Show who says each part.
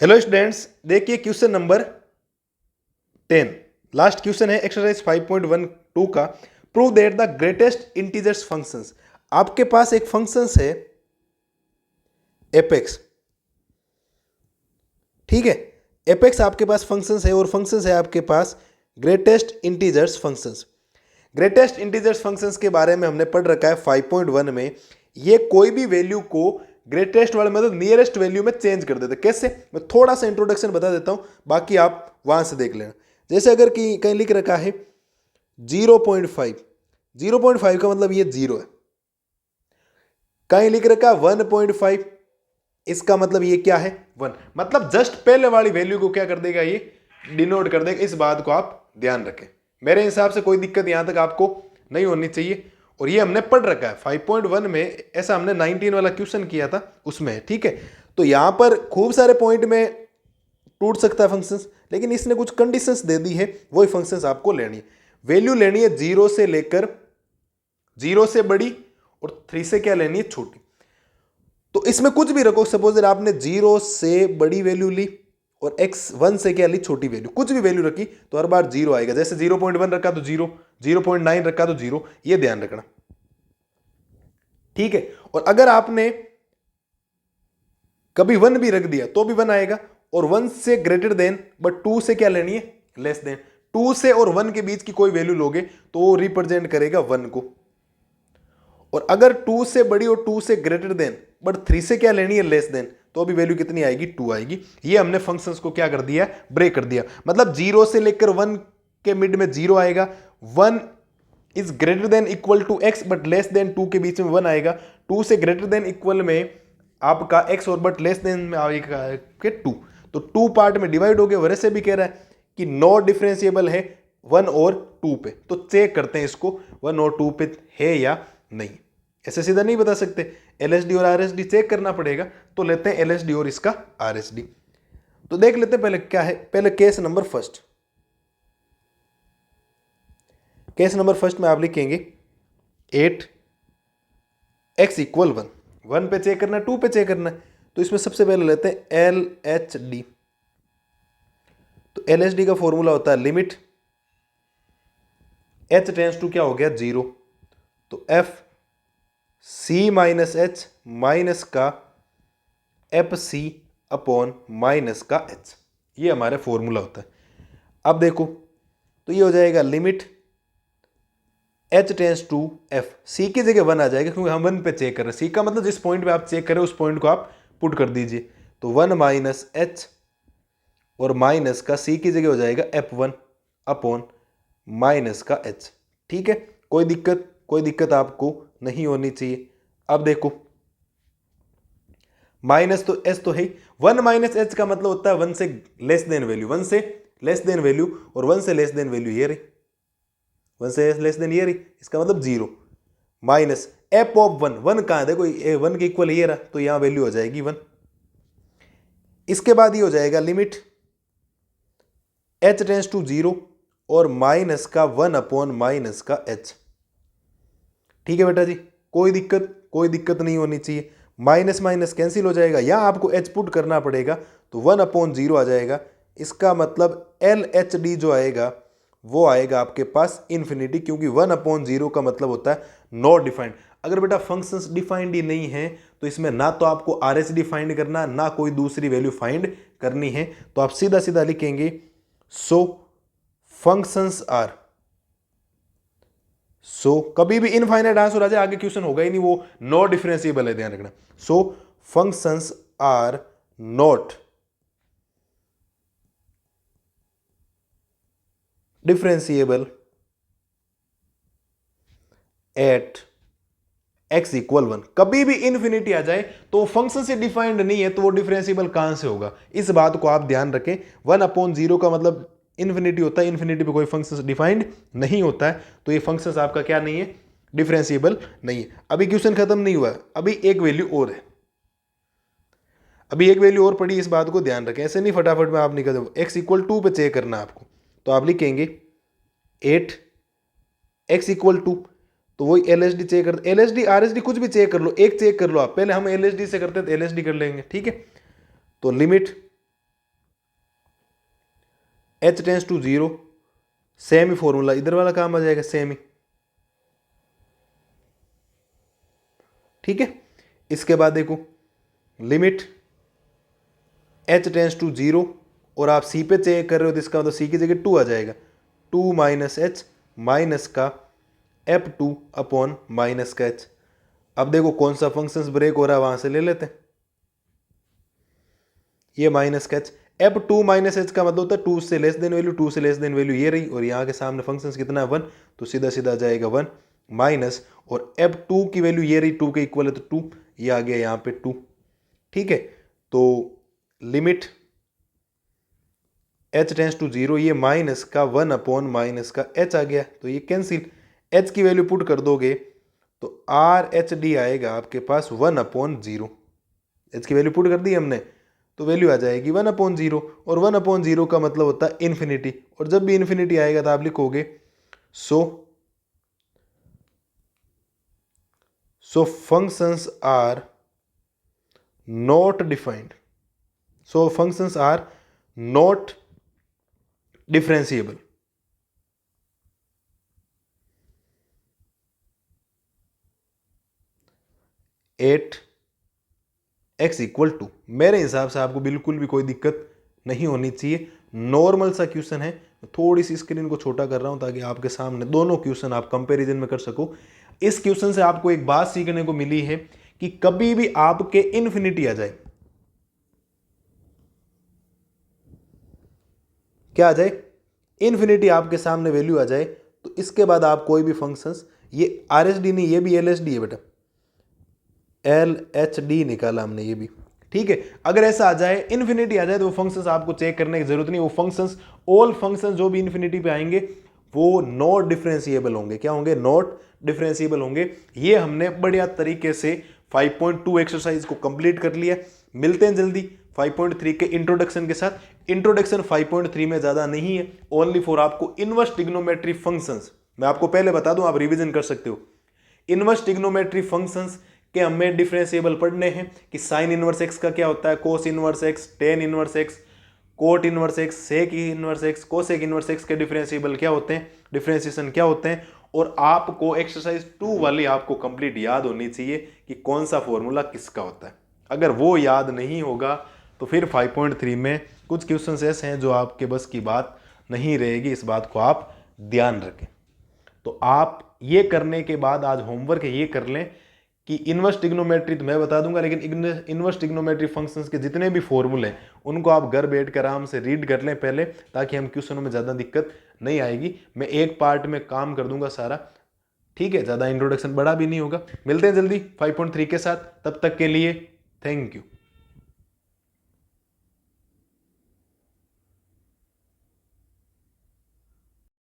Speaker 1: Hello students, देखिए question number 10। Last question है exercise 5.12 का। Prove that the greatest integers functions. आपके पास एक फंक्शंस है एपेक्स, ठीक है। एपेक्स आपके पास फंक्शंस है और फंक्शंस है आपके पास greatest integers functions. Greatest integers functions के बारे में हमने पढ़ रखा है 5.1 में। ये कोई भी वैल्यू को ग्रेटेस्ट वाले मतलब नियरेस्ट वैल्यू में चेंज कर देते। कैसे, मैं थोड़ा सा इंट्रोडक्शन बता देता हूं, बाकी आप वहां से देख लेना। जैसे अगर कि कहीं लिख रखा है 0.5, 0.5 का मतलब ये जीरो है। कहीं लिख रखा है 1.5, इसका मतलब ये क्या है, 1। मतलब जस्ट पहले वाली वैल्यू को क्या कर देगा, ये डिनोट कर देगा। इस बात को आप ध्यान रखें। मेरे हिसाब से कोई दिक्कत यहां तक आपको नहीं होनी चाहिए। और ये हमने पढ़ रखा है 5.1 में, ऐसा हमने 19 वाला क्वेश्चन किया था उसमें, ठीक है। तो यहां पर खूब सारे पॉइंट में टूट सकता है फंक्शंस, लेकिन इसने कुछ कंडीशंस दे दी है, वही फंक्शंस आपको लेनी है। वैल्यू लेनी है 0 से लेकर 0 से बड़ी और 3 से क्या लेनी है, छोटी। तो इसमें कुछ भी रखो, सपोज आपने 0 से बड़ी वैल्यू ली और x1 से क्या ली, छोटी वैल्यू। कुछ भी वैल्यू रखी तो हर बार 0 आएगा। जैसे 0.1 रखा तो 0, 0.9 रखा तो 0, ये ध्यान रखना, ठीक है। और अगर आपने कभी 1 भी रख दिया तो भी 1 आएगा। और 1 से ग्रेटर देन बट 2 से क्या लेनी है, लेस देन। 2 से और 1 के बीच की कोई वैल्यू लोगे तो वो रिप्रेजेंट करेगा 1 को। और अगर 2 से बड़ी और 2 से ग्रेटर देन बट 3 से क्या लेनी है, लेस देन, तो अभी वैल्यू कितनी आएगी, 2 आएगी। ये हमने फंक्शंस को क्या कर दिया, ब्रेक कर दिया। मतलब 0 से लेकर 1 के मिड में 0 आएगा। 1 is greater than equal to x but less than 2 के बीच में 1 आएगा। 2 से ग्रेटर देन इक्वल में आपका x और बट लेस देन में आएगा 2। तो 2 पार्ट में डिवाइड हो गया। वैसे भी कह रहा है कि नो डिफरेंशिएबल है 1 और 2 पे। तो चेक करते हैं इसको 1 और 2 पे है या नहीं। ऐसे सीधा नहीं बता सकते, LSD और RSD चेक करना पड़ेगा। तो लेते हैं LSD और इसका RSD। तो देख लेते हैं पहले क्या है। पहले case number first. Case number first में आप लिखेंगे 8x इक्वल 1। 1 पे चेक करना है, 2 पे चेक करना है। तो इसमें सबसे पहले लेते हैं LHD। तो LHD का फॉर्मूला होता है लिमिट h टेंस टू क्या हो गया, 0। तो f c minus H minus का एफ सी अपॉन माइनस का h, ये हमारा फॉर्मूला होता है। अब देखो तो ये हो जाएगा limit h tends to f। c की जगह 1 आ जाएगा क्योंकि हम 1 पे चेक कर रहे हैं। c का मतलब जिस पॉइंट पे आप चेक कर रहे हो उस पॉइंट को आप पुट कर दीजिए। तो 1 माइनस h और माइनस का c की जगह हो जाएगा f1 अपॉन माइनस का h, ठीक है। कोई दिक्कत आपको नहीं होनी चाहिए। अब देखो माइनस तो एस तो है ही। 1 माइनस एच का मतलब होता है 1 से लेस देन वैल्यू, 1 से लेस देन वैल्यू। और 1 से लेस देन वैल्यू ये रही, 1 से लेस देन ये रही, इसका मतलब 0 माइनस एफ ऑफ 1। 1 कहां है, देखो 1 के इक्वल ये रहा, तो यहां वैल्यू हो जाएगी 1। इसके बाद ये हो जाएगा लिमिट h टेंस टू 0 और माइनस का 1 अपॉन माइनस का h, ठीक है बेटा जी। कोई दिक्कत नहीं होनी चाहिए। माइनस माइनस कैंसिल हो जाएगा, यहां आपको h पुट करना पड़ेगा। तो 1 अपॉन 0 आ जाएगा। इसका मतलब LHD जो आएगा वो आएगा आपके पास इन्फिनिटी, क्योंकि 1 अपॉन 0 का मतलब होता है नॉट डिफाइंड। अगर बेटा फंक्शंस डिफाइंड ही नहीं है तो इसमें ना तो आपको RHD फाइंड करना, ना कोई दूसरी वैल्यू फाइंड करनी है। तो आप सीधा सीधा लिखेंगे सो फंक्शंस आर। सो कभी भी इनफाइनाइट आंसर आ जाए आगे क्वेश्चन होगा ही नहीं, वो नॉट डिफरेंशिएबल है, ध्यान रखना। So functions are not differentiable at x equal 1। कभी भी इन्फिनिटी आ जाए तो फंक्शन से डिफाइंड नहीं है तो वो डिफरेंशिएबल कहां से होगा, इस बात को आप ध्यान रखें। 1 अपॉन 0 का मतलब इन्फिनिटी होता है, इन्फिनिटी पे कोई फंक्शन डिफाइंड नहीं होता है। तो ये फंक्शन आपका क्या नहीं है, डिफरेंशिएबल नहीं है। अभी क्वेश्चन खत्म नहीं हुआ है, अभी एक वैल्यू और है। अभी एक वैल्यू और पड़ी, इस बात को ध्यान रखें। ऐसे नहीं फटाफट में आप निकल जाओ। x इक्वल 2 पे चेक करना आपको। तो आप लिखेंगे 8x इक्वल 2। तो वही LSD चेक कर, LSD RSD कुछ भी चेक कर लो, एक चेक कर लो आप। पहले हम LSD से करते हैं तो LSD कर लेंगे, ठीक है। तो limit h tends to 0, same ही फॉर्मूला इधर वाला काम आ जाएगा, सेम ही। ठीक है, इसके बाद देखो लिमिट h टेंस टू 0 और आप c पे चेक कर रहे हो तो इसका मतलब c की जगह 2 आ जाएगा, 2 माइनस h माइनस का f2 अपॉन माइनस का h। अब देखो कौन सा फंक्शंस ब्रेक हो रहा है वहां से ले लेते हैं, ये माइनस का h, f2 माइनस h का मतलब होता है 2 से लेस देन वैल्यू, 2 से लेस देन वैल्यू ये रही, और यहाँ के सामने फंक्शंस कितना है 1, तो सीधा सीधा आ जाएगा 1 माइनस, और f2 की वैल्यू ये रही 2 के इक्वल है तो 2, ये आ गया यहाँ पे 2। ठीक है, तो लिमिट h टेंस टू 0, ये माइनस का 1 अपॉन माइनस का h आ गया, तो ये कैंसिल, h की वैल्यू पुट कर दोगे तो आर एच डी आएगा आपके पास 1 अपॉन 0, h की वैल्यू पुट कर दी हमने तो वैल्यू आ जाएगी 1 अपॉन 0, और 1 अपॉन 0 का मतलब होता है इन्फिनिटी, और जब भी इन्फिनिटी आएगा तो आप लिखोगे so functions are not defined, so functions are not differentiable. At x equal to, मेरे हिसाब से आपको बिल्कुल भी कोई दिक्कत नहीं होनी चाहिए, नॉर्मल सा क्वेश्चन है। थोड़ी सी स्क्रीन को छोटा कर रहा हूं ताकि आपके सामने दोनों क्वेश्चन आप कंपैरिजन में कर सको। इस क्वेश्चन से आपको एक बात सीखने को मिली है कि कभी भी आपके इन्फिनिटी आ जाए, क्या आ जाए, इन्फिनिटी आपके सामने वैल्यू आ जाए, तो इसके बाद आप कोई भी फंक्शंस, ये आर एस डी नहीं, ये भी एल एस डी है बेटा, एल एच डी निकाला हमने ये भी। ठीक है, अगर ऐसा आ जाए, इन्फिनिटी आ जाए, तो वो फंक्शंस आपको चेक करने की जरूरत नहीं, वो फंक्शंस, ऑल फंक्शंस जो भी इन्फिनिटी पे आएंगे वो नॉट डिफरेंशिएबल होंगे। क्या होंगे, नॉट डिफरेंशिएबल होंगे। ये हमने बढ़िया तरीके से 5.2 एक्सरसाइज को कंप्लीट कर लिया। मिलते हैं जल्दी 5.3 के इंट्रोडक्शन के साथ। इंट्रोडक्शन 5.3 में ज्यादा नहीं है, ओनली फॉर आपको इनवर्स ट्रिग्नोमेट्री फंक्शंस। मैं आपको पहले बता दूं, आप रिवीजन कर सकते हो। इनवर्स ट्रिग्नोमेट्री फंक्शंस के हमें डिफरेंशिएबल पढ़ने हैं कि साइन इनवर्स एक्स का क्या होता है, cos inverse x, tan inverse x, cot inverse x, sec inverse x, cosec inverse x के डिफरेंशिएबल क्या होते हैं, डिफरेंशिएशन क्या होते हैं। और आपको एक्सरसाइज 2 वाली आपको कंप्लीट याद होनी चाहिए कि कौन सा फॉर्मूला किसका होता है। अगर वो याद नहीं होगा तो फिर 5.3 में कुछ क्वेश्चंस ऐसे हैं जो आपके बस की बात नहीं रहेगी, इस बात को आप ध्यान रखें। तो आप ये करने के बाद आज होमवर्क ये कर लें कि इनवर्स ट्रिग्नोमेट्री तो मैं बता दूंगा, लेकिन इनवर्स ट्रिग्नोमेट्री फंक्शंस के जितने भी फॉर्मूले हैं उनको आप घर बैठ कर आराम से रीड कर लें पहले, ताकि हम क्वेश्चनों में ज़्यादा दिक्कत नहीं आएगी। मैं एक पार्ट में काम कर दूंगा सारा, ठीक है, ज़्यादा इंट्रोडक्शन बड़ा भी नहीं होगा। मिलते हैं जल्दी 5.3 के साथ, तब तक के लिए थैंक यू।